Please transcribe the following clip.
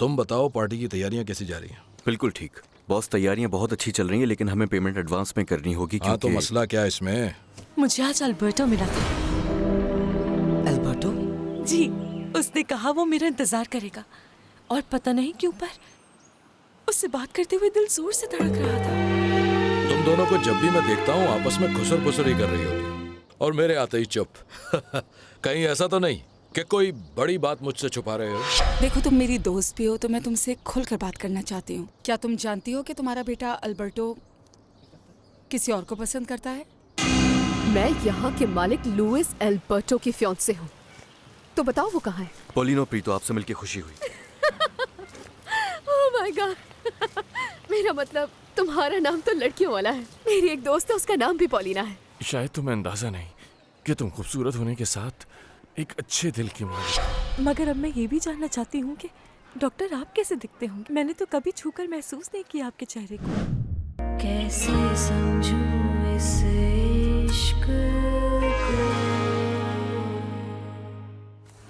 तुम बताओ पार्टी की तैयारियां कैसी जा रही हैं? बिल्कुल ठीक बॉस, तैयारियां बहुत अच्छी चल रही हैं, लेकिन हमें पेमेंट एडवांस में करनी होगी हाँ, तो क्योंकि मसला क्या है इसमें? मुझे आज अल्बर्टो मिला था। अल्बर्टो? जी, उसने कहा वो मेरा इंतजार करेगा और पता नहीं क्यों पर उससे बात करते हुए दिल जोर से धड़क रहा था। तुम दोनों को जब भी मैं देखता हूँ आपस में खुसर पुसर ही कर रही होती हो और मेरे आते ही चुप। कहीं ऐसा तो नहीं कि कोई बड़ी बात मुझसे छुपा रहे हो? देखो, तुम मेरी दोस्त भी हो तो मैं तुमसे खुलकर बात करना चाहती हूँ। क्या तुम जानती हो कि तुम्हारा बेटा अल्बर्टो किसी और को पसंद करता है? मैं यहाँ के मालिक लुइस एल्बर्टो की फियांसे हूँ, तो बताओ वो कहाँ है? पोलिनो प्रीतो, आपसे मिलके खुशी हुई। ओह माय गॉड, मेरा मतलब तुम्हारा नाम तो लड़कियों वाला है। मेरी एक दोस्त है, उसका नाम भी पॉलिना है। शायद तुम्हें अंदाजा नहीं कि तुम खूबसूरत होने के साथ एक अच्छे दिल की मालिक हो। मगर अब मैं ये भी जानना चाहती हूँ कि डॉक्टर आप कैसे दिखते होंगे? मैंने तो कभी छूकर महसूस नहीं किया आपके चेहरे को। कैसे